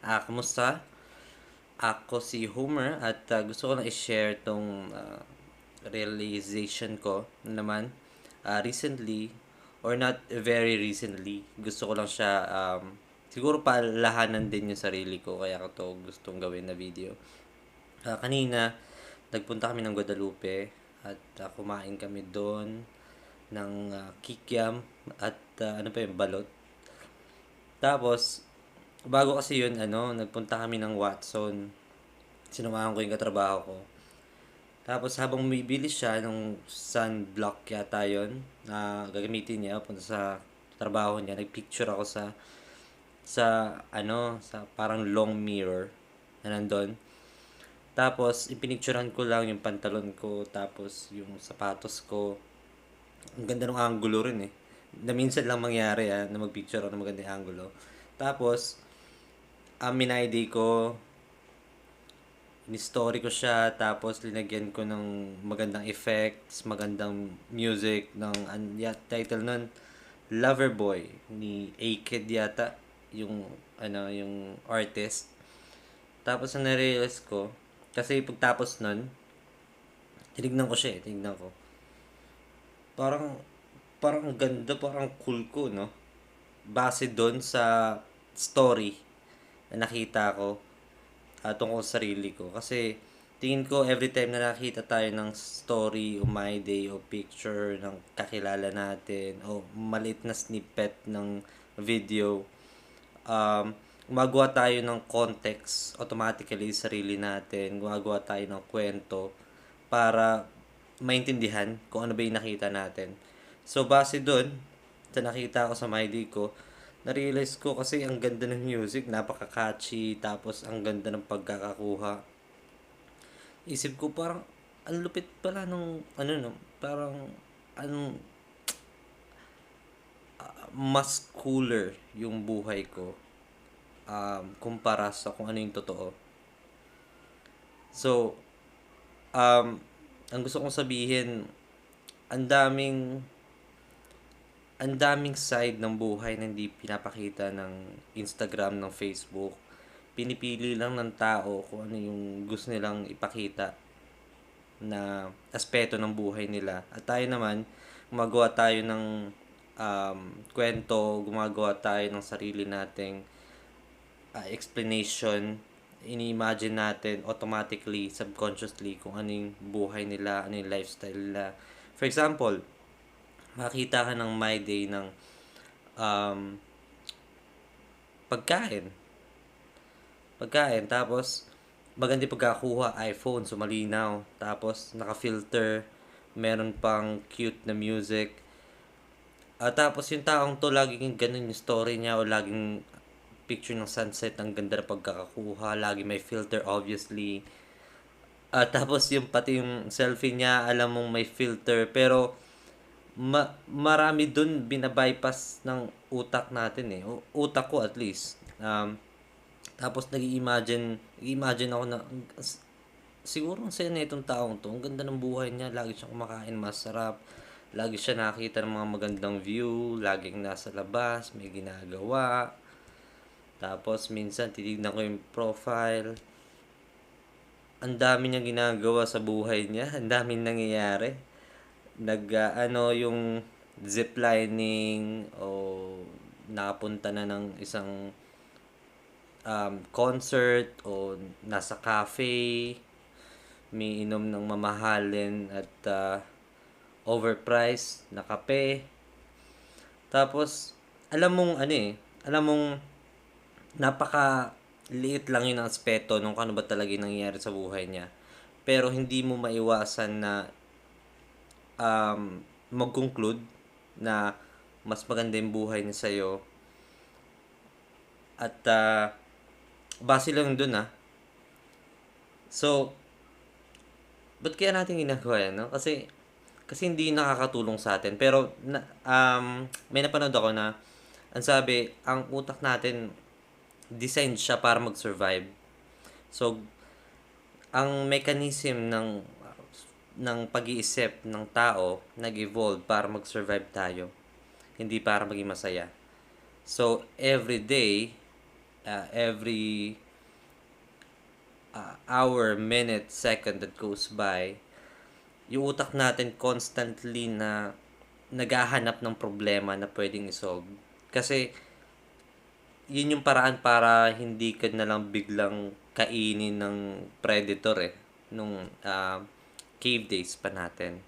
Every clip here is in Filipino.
Kumusta? Ako si Homer at gusto ko lang i-share tong realization ko na naman recently or not very recently. Gusto ko lang siya siguro paalahanan din yung sarili ko kaya ko to gustong gawin na video. Kanina nagpunta kami ng Guadalupe at kumain kami doon ng kikiam at ano pa yung balot. Tapos bago kasi yun nagpunta kami ng Watson. Sinamahan ko yung katrabaho ko. Tapos habang bumibili siya ng sunblock yata yun na gagamitin niya punta sa trabaho niya, nagpicture ako sa parang long mirror na nandun. Tapos ipinicturean ko lang yung pantalon ko tapos yung sapatos ko. Ang ganda ng angulo rin eh. Na minsan lang mangyari na magpicture ako ng magandang angulo. Tapos minID ko, ni-story ko siya, tapos linagyan ko ng magandang effects, magandang music ng title nun, Loverboy ni A-Kid yata, yung yung artist. Tapos ang na-realize ko, kasi pagtapos nun, tinignan ko siya tinignan ko. Parang parang ang ganda, parang cool ko, no? Base doon sa story na nakita ko tungkol sa sarili ko. Kasi tingin ko every time na nakita tayo ng story o my day o picture ng kakilala natin o maliit na snippet ng video, gumagawa tayo ng context automatically sa sarili natin. Gumagawa tayo ng kwento para maintindihan kung ano ba yung nakita natin. So, base dun, sa nakita ko sa my day ko, na-realize ko kasi ang ganda ng music, napaka-catchy, tapos ang ganda ng pagkakakuha. Isip ko parang, ang lupit pala nung, no, parang, anong, mas cooler yung buhay ko kumpara sa kung ano yung totoo. So, ang gusto kong sabihin, ang daming ang daming side ng buhay na hindi pinapakita ng Instagram, ng Facebook. Pinipili lang ng tao kung ano yung gusto nilang ipakita na aspeto ng buhay nila. At tayo naman, gumagawa tayo ng kwento, gumagawa tayo ng sarili nating explanation. Ini-imagine natin automatically, subconsciously kung ano yung buhay nila, ano yung lifestyle nila. For example, makita ka ng my day ng um, pagkain. Pagkain. Tapos, maganda pagkakuha. iPhone, so malinaw. Tapos, naka-filter. Meron pang cute na music. Tapos, yung taong to, laging ganun yung story niya o laging picture ng sunset. Ang ganda na pagkakakuha. Lagi may filter, obviously. Tapos, yung pati yung selfie niya, alam mong may filter. Pero, marami dun binabypass ng utak natin eh. Utak ko at least. Tapos nag-imagine ako na siguro ang saya na itong taong to. Ang ganda ng buhay niya. Lagi siyang kumakain masarap. Lagi siya nakakita ng mga magandang view. Laging nasa labas. May ginagawa. Tapos minsan titignan ko yung profile. Ang dami niyang ginagawa sa buhay niya. Ang daming nangyayari. Yung ziplining o nakapunta na ng isang concert o nasa cafe, may inom ng mamahalin at overpriced na kape. Tapos, alam mong napaka liit lang yung aspeto nung ano ba talaga yung nangyayari sa buhay niya. Pero hindi mo maiwasan na mag-conclude na mas maganda yung buhay niya sa'yo. At base lang dun So, ba't kaya natin ginagawa yan, no? Kasi hindi nakakatulong sa atin. Pero, may napanood ako na, ang sabi, ang utak natin, designed siya para mag-survive. So, ang mechanism ng pag-iisip ng tao nag-evolve para mag-survive tayo, hindi para maging masaya. So, every day every hour, minute, second that goes by, yung utak natin constantly na naghahanap ng problema na pwedeng isolve. Kasi yun yung paraan para hindi ka na lang biglang kainin ng predator nung cave days pa natin.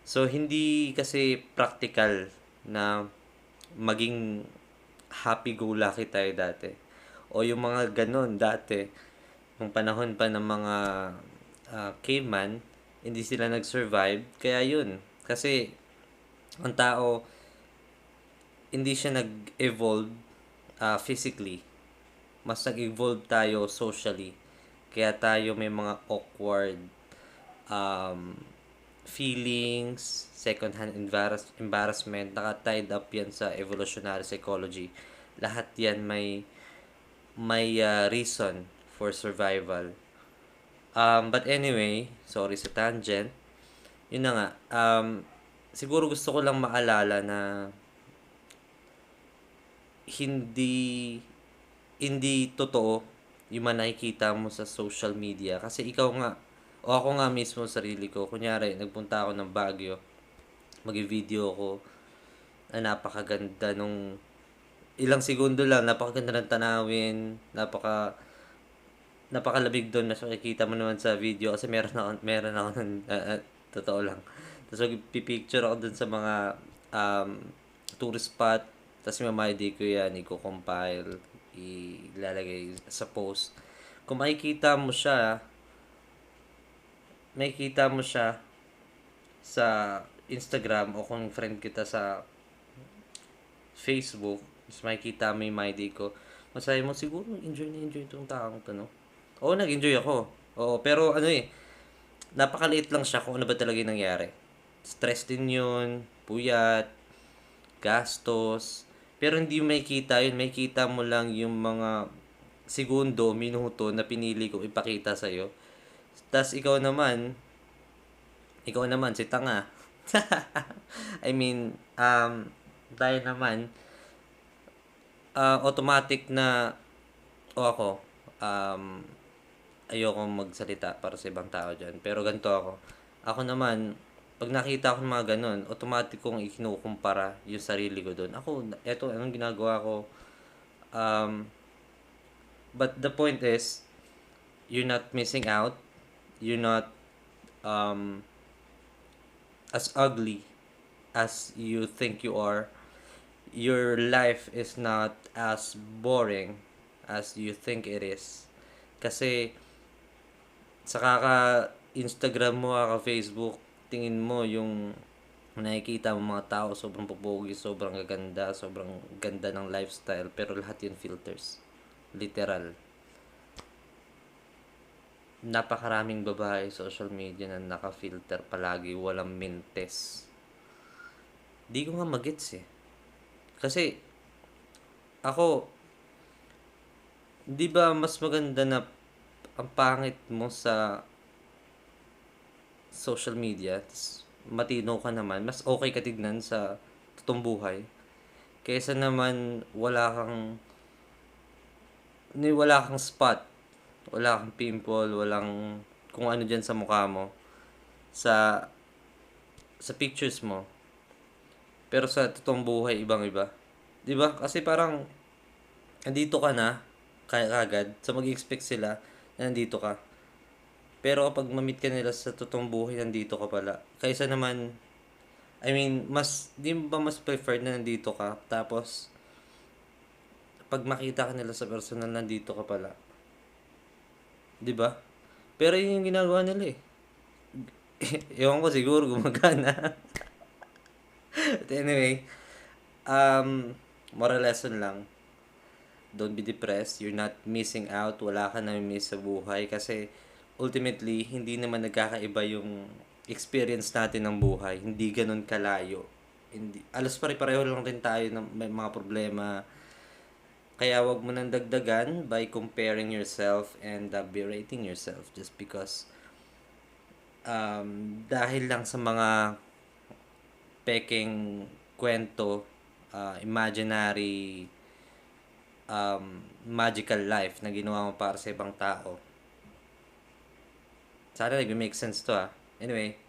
So hindi kasi practical na maging happy-go-lucky tayo dati. O yung mga ganon dati, nung panahon pa ng mga caveman, hindi sila nag-survive. Kaya yun. Kasi ang tao, hindi siya nag-evolve physically. Mas nag-evolve tayo socially. Kaya tayo may mga awkward um, feelings, second-hand embarrassment, naka-tied up yan sa evolutionary psychology. Lahat yan may reason for survival. But anyway, sorry sa tangent. Yun na nga. Siguro gusto ko lang maalala na hindi hindi totoo yung mga nakikita mo sa social media. Kasi ikaw nga, o ako nga mismo sarili ko, kunyari, nagpunta ako ng Baguio, mag-video ko, na napakaganda nung ilang segundo lang, napakaganda ng tanawin, napakalabig doon, mas makikita mo naman sa video kasi meron ako nun, totoo lang. Tapos pipicture ako doon sa mga um, tourist spot, tapos mamaydi ko yan, i-compile, ilalagay sa post. Kung makikita mo siya sa Instagram o kung friend kita sa Facebook, mas makikita mo yung MyDay ko. Masabi mo, siguro enjoy itong taong to, no? Oo, nag-enjoy ako. Oo, pero napakaliit lang siya kung ano ba talaga yung nangyari. Stress din yun, puyat, gastos. Pero hindi mo makikita yun. Makikita mo lang yung mga segundo, minuto na pinili ko ipakita sa'yo. Tapos ikaw naman, si tanga. I mean, tayo naman, automatic na, o ako, ayoko magsalita para sa ibang tao dyan. Pero ganito ako. Ako naman, pag nakita ko ng mga ganun, automatic kong ikinukumpara yung sarili ko doon. Eto, anong ginagawa ko? Um, but the point is, you're not missing out. You're not um, as ugly as you think you are. Your life is not as boring as you think it is. Kasi sa kaka-Instagram mo, kaka-Facebook, tingin mo yung nakikita mo mga tao, sobrang pupugi, sobrang gaganda, sobrang ganda ng lifestyle, pero lahat yun filters. Literal. Napakaraming babae social media na naka-filter palagi, walang mintes. Di ko nga magets eh. Kasi, ako, di ba mas maganda na ang pangit mo sa social media, matino ka naman, mas okay ka tignan sa totoong buhay. Kaysa naman wala kang spot, wala kang pimple, walang kung ano dyan sa mukha mo, sa pictures mo. Pero sa totoong buhay, ibang-iba. 'Di ba? Kasi parang andito ka na kagad, so mag-expect sila na nandito ka. Pero kapag ma-meet ka nila sa totoong buhay, nandito ka pala. Kaysa naman, I mean, di mo ba mas preferred na nandito ka? Tapos, pag makita ka nila sa personal, nandito ka pala. 'Di ba? Pero yun yung ginagawa nila eh. Ewan ko, siguro gumagana. But anyway, moral lesson lang. Don't be depressed. You're not missing out. Wala ka na miss sa buhay. Kasi ultimately, hindi naman nagkakaiba yung experience natin ng buhay. Hindi ganun kalayo. Alos pare-pareho lang din tayo ng may mga problema. Kaya wag mo nang dagdagan by comparing yourself and berating yourself just because dahil lang sa mga peking kwento, imaginary magical life na ginawa mo para sa ibang tao. Sana nag-make sense to, ah. Anyway,